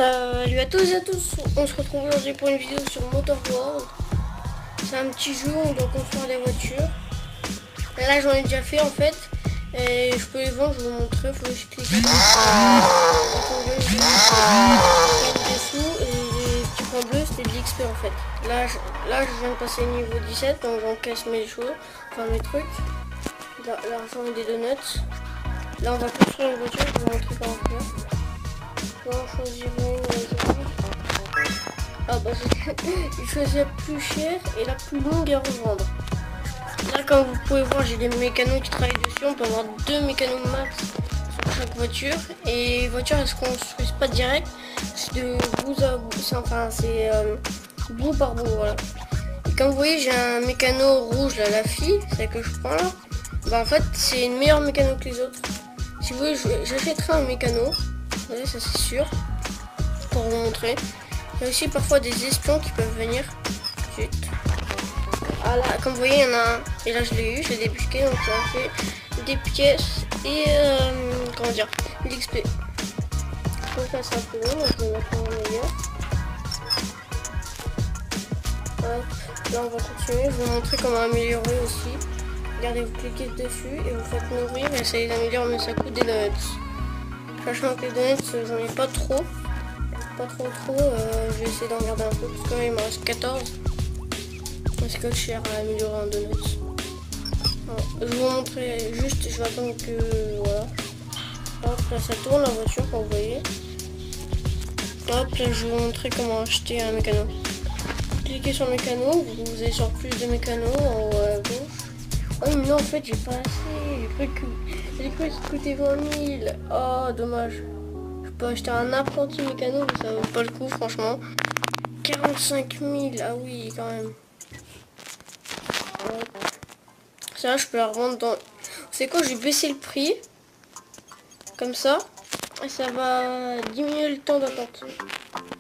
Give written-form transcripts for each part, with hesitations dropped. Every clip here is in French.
Salut à tous et à tous, on se retrouve aujourd'hui pour une vidéo sur Motor World. C'est un petit jeu où on doit construire des voitures. Et là j'en ai déjà fait en fait. Et je peux les vendre, je vais vous montrer, il faut juste cliquer dessus. Des sous et les petits points bleus c'était de l'XP en fait. Là je viens de passer niveau 17, donc j'encaisse mes choses, enfin mes trucs. L'argent et des donuts. Là on va construire une voiture, je vais vous montrer comment faire. On choisira une. Ah bah il choisit la plus chère et la plus longue à revendre. Là comme vous pouvez voir j'ai des mécanos qui travaillent dessus. On peut avoir 2 mécanos max sur chaque voiture. Et les voitures elles se construisent pas direct. C'est de bout à bout. C'est bout par bout, voilà. Et comme vous voyez j'ai un mécano rouge là, la fille, celle que je prends là. Bah en fait c'est une meilleure mécano que les autres. Si vous voulez j'achèterai un mécano. Ouais, ça c'est sûr. Pour vous montrer. Il y a aussi parfois des espions qui peuvent venir. Zut. Ah là, comme vous voyez, il y en a un. Et là je l'ai eu, je l'ai débusqué. Donc ça a fait des pièces et comment dire, de l'XP. Donc là c'est un peu long, donc je vais mettre en meilleur. Hop. Là on va continuer, je vais vous montrer comment améliorer aussi. Regardez, vous cliquez dessus et vous faites nourrir et ça les améliore, mais ça coûte des donuts. Sachant que les donuts, j'en ai pas trop. Pas trop, je vais essayer d'en garder un peu parce que là, il me reste 14. Parce que cher à améliorer un donut. Alors, je vais vous montrer juste, je vais attendre que. Voilà. Hop, là ça tourne la voiture, comme vous voyez. Hop, là je vais vous montrer comment acheter un mécano. Cliquez sur mécano, vous allez sur plus de mécanos en haut à gauche. Oh mais non, en fait j'ai pas assez. J'ai cru que ça coûtait 20 000. Oh, dommage. Je peux acheter un apprenti mécano, mais ça vaut pas le coup, franchement. 45 000, ah oui, quand même. Ça, je peux la revendre dans. C'est quoi, j'ai baissé le prix. Comme ça. Et ça va diminuer le temps d'attente.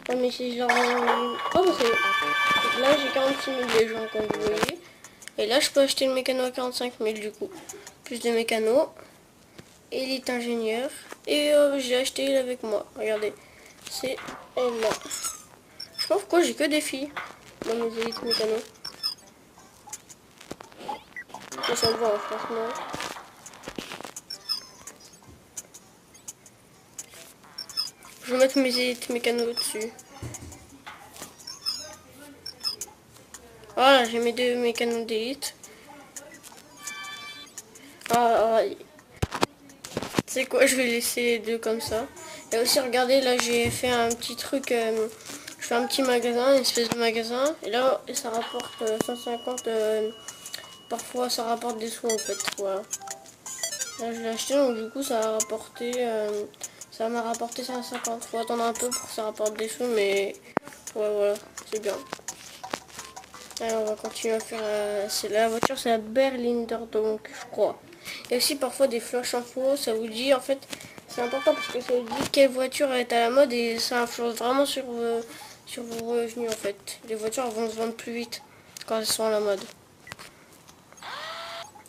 Oh, mais si je la revends. Oh, bah c'est. Là, j'ai 46 000 déjà, comme vous voyez. Et là, je peux acheter le mécano à 45 000 du coup. Plus de mécano. Élite ingénieur. Et j'ai acheté il avec moi. Regardez. C'est elle là. Je sais pas pourquoi j'ai que des filles dans mes élites mécano. Ça se voit, franchement. Je vais mettre mes élites mécano dessus. Voilà, j'ai mes 2 mécanos d'élite. C'est quoi, je vais laisser les 2 comme ça. Et aussi, regardez, là j'ai fait un petit truc. Je fais un petit magasin, une espèce de magasin. Et là, ça rapporte 150. Parfois, ça rapporte des sous en fait. Voilà. Là, je l'ai acheté, donc du coup, ça a rapporté. Ça m'a rapporté 150. Faut attendre un peu pour que ça rapporte des sous, mais ouais, voilà, c'est bien. Alors, on va continuer à faire. La voiture, c'est la Berlinder, donc je crois. Il y a aussi parfois des flashs infos, ça vous dit en fait, c'est important parce que ça vous dit quelle voiture est à la mode et ça influence vraiment sur vos revenus en fait. Les voitures vont se vendre plus vite quand elles sont à la mode.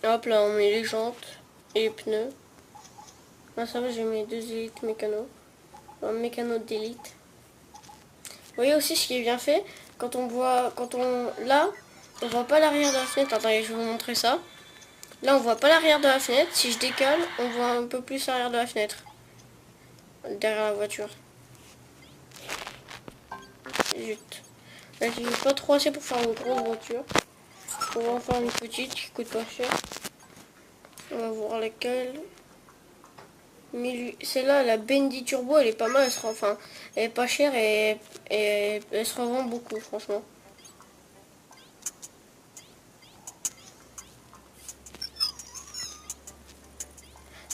Hop là, on met les jantes et les pneus. Là ça va, j'ai mes 2 élites mécano. Un mécano d'élite. Vous voyez aussi ce qui est bien fait, là, on voit pas l'arrière de la fenêtre. Attendez, je vais vous montrer ça. Là, on voit pas l'arrière de la fenêtre. Si je décale, on voit un peu plus l'arrière de la fenêtre. Derrière la voiture. Zut. Là, j'ai pas trop assez pour faire une grosse voiture. On va en faire une petite qui coûte pas cher. On va voir laquelle. Celle-là, la Bendy Turbo, elle est pas mal. Elle est pas chère et elle se revend beaucoup, franchement.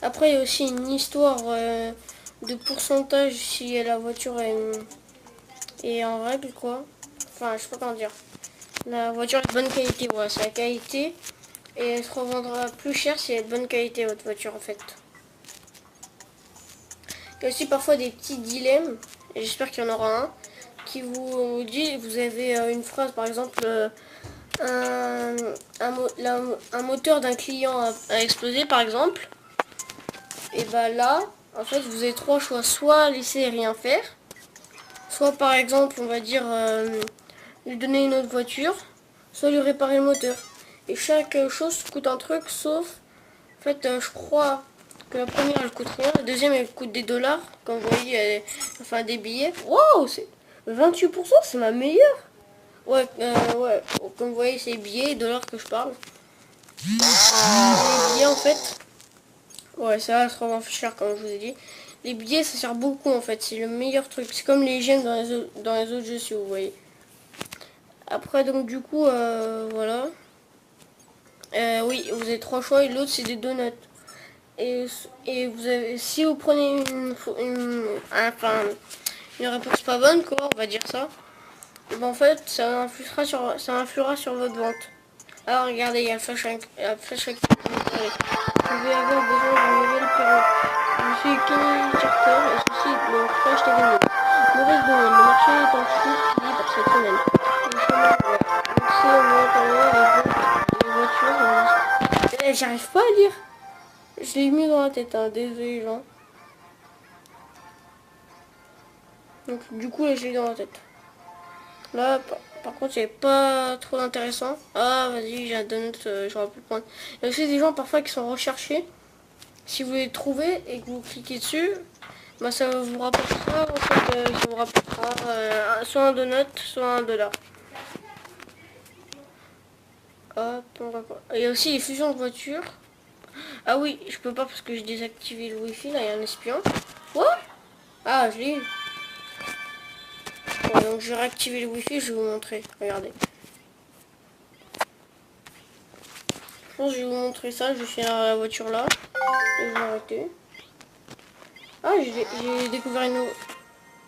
Après, il y a aussi une histoire de pourcentage si la voiture est en règle, quoi. Enfin, je sais pas comment dire. La voiture est de bonne qualité, voilà, c'est la qualité. Et elle se revendra plus cher si elle est de bonne qualité, votre voiture, en fait. Il y a aussi parfois des petits dilemmes, et j'espère qu'il y en aura un, qui vous dit, vous avez une phrase, par exemple, un moteur d'un client a explosé, par exemple. Et bah là, en fait, vous avez 3 choix. Soit laisser rien faire, Soit par exemple, on va dire, lui donner une autre voiture, soit lui réparer le moteur. Et chaque chose coûte un truc, sauf, en fait, je crois que la première elle coûte rien, la deuxième elle coûte des dollars, comme vous voyez, enfin des billets. Wow, c'est 28%, c'est ma meilleure. Ouais, ouais, comme vous voyez, c'est les billets, dollars que je parle. Les billets en fait, ouais, ça va se revend cher comme je vous ai dit. Les billets ça sert beaucoup en fait, c'est le meilleur truc. C'est comme les gemmes dans les autres jeux si vous voyez. Après donc du coup, voilà. Oui, vous avez trois choix et l'autre c'est des donuts. Et vous avez, si vous prenez enfin, une réponse pas bonne quoi, on va dire ça. Et ben en fait, ça influera sur votre vente. Alors regardez, il y a le flash actif. Je vais avoir besoin d'une nouvelle période. Je suis Kenny Carter et ceci est le flash TV. Mauvaise demande, le marché est en chute libre cette semaine. Le chemin, donc si on veut parler les voitures, j'arrive pas à lire. Je l'ai mis dans la tête, hein, désolé gens. Donc du coup là je l'ai dans la tête. Là par contre c'est pas trop intéressant. Ah vas-y j'ai un donut, j'aurais pu le prendre. Il y a aussi des gens parfois qui sont recherchés. Si vous les trouvez et que vous cliquez dessus, bah ça vous rapportera en fait, ça vous rapportera soit un donut, soit un dollar. Hop, on va voir. Il y a aussi les fusions de voitures. Ah oui, je peux pas parce que j'ai désactivé le wifi, là il y a un espion. Quoi? Ah je l'ai eu. Ouais, donc je vais réactiver le wifi, je vais vous montrer. Regardez. Je pense que je vais vous montrer ça, je vais finir la voiture là. Et je vais arrêter. Ah j'ai découvert une autre.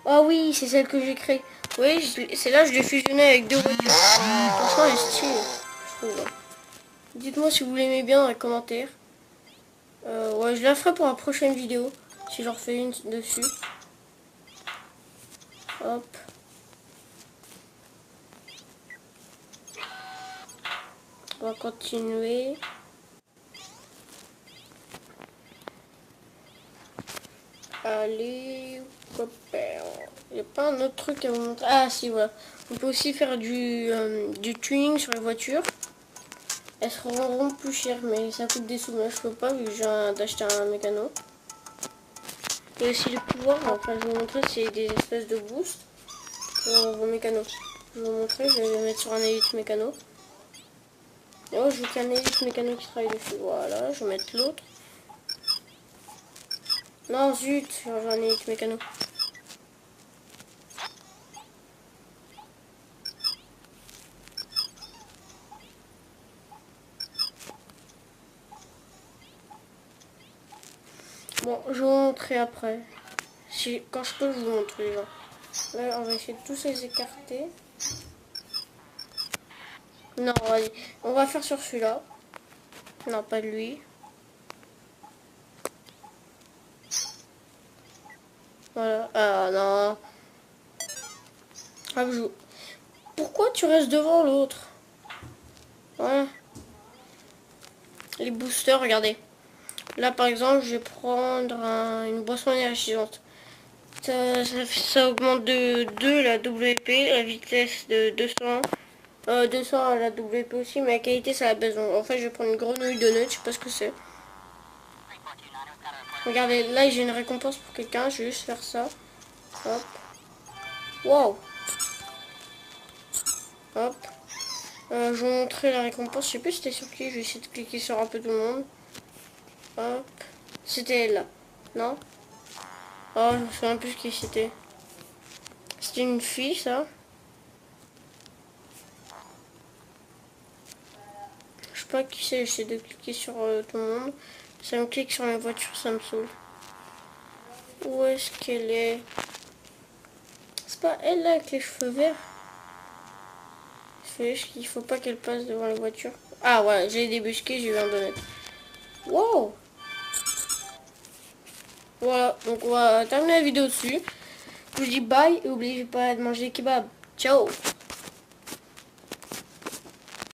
Ah oui, c'est celle que j'ai créée. Oui, c'est là je l'ai fusionné avec deux voitures. Franchement, elle est stylée, je trouve. Dites-moi si vous l'aimez bien dans les commentaires. Ouais, je la ferai pour la prochaine vidéo. Si j'en refais une dessus. Hop. On va continuer. Allez, copain. Il n'y a pas un autre truc à vous montrer. Ah si, voilà. On peut aussi faire du tuning sur les voitures. Elles se rendront plus chères, mais ça coûte des sous. Mais je peux pas vu que j'ai d'acheter un mécano. Et aussi le pouvoir, enfin je vais vous montrer, c'est des espèces de boost pour vos mécanos. Je vais vous montrer, je vais les mettre sur un élite mécano. Et oh, je veux qu'un élite mécano qui travaille dessus. Voilà, je vais mettre l'autre. Non, zut, j'ai un élite mécano. Bon, je vais vous montrer après. Quand je peux, je vous montre les gens. Là, on va essayer de tous les écarter. Non, vas-y. On va faire sur celui-là. Non, pas de lui. Voilà. Ah non. Ah, pourquoi tu restes devant l'autre? Ouais. Les boosters, regardez. Là, par exemple, je vais prendre une boisson énergisante. Ça augmente de 2 la WP, la vitesse de 200. 200 à la WP aussi, mais la qualité, ça la baisse. Donc, en fait, je vais prendre une grenouille de nut, je sais pas ce que c'est. Regardez, là, j'ai une récompense pour quelqu'un. Je vais juste faire ça. Hop. Wow. Hop. Je vais vous montrer la récompense. Je sais plus si c'était sur qui. Je vais essayer de cliquer sur un peu tout le monde. Hop. C'était elle là. Non? Oh, je me souviens plus qui c'était. C'était une fille, ça. Je sais pas qui c'est. J'essaie de cliquer sur tout le monde. Ça me clique sur la voiture, ça me saoule. Où est-ce qu'elle est? C'est pas elle là avec les cheveux verts? Il faut pas qu'elle passe devant la voiture. Ah ouais, j'ai débusqué, j'ai eu un donut. Wow! Voilà, donc on va terminer la vidéo dessus. Je vous dis bye et n'oubliez pas de manger des kebabs. Ciao!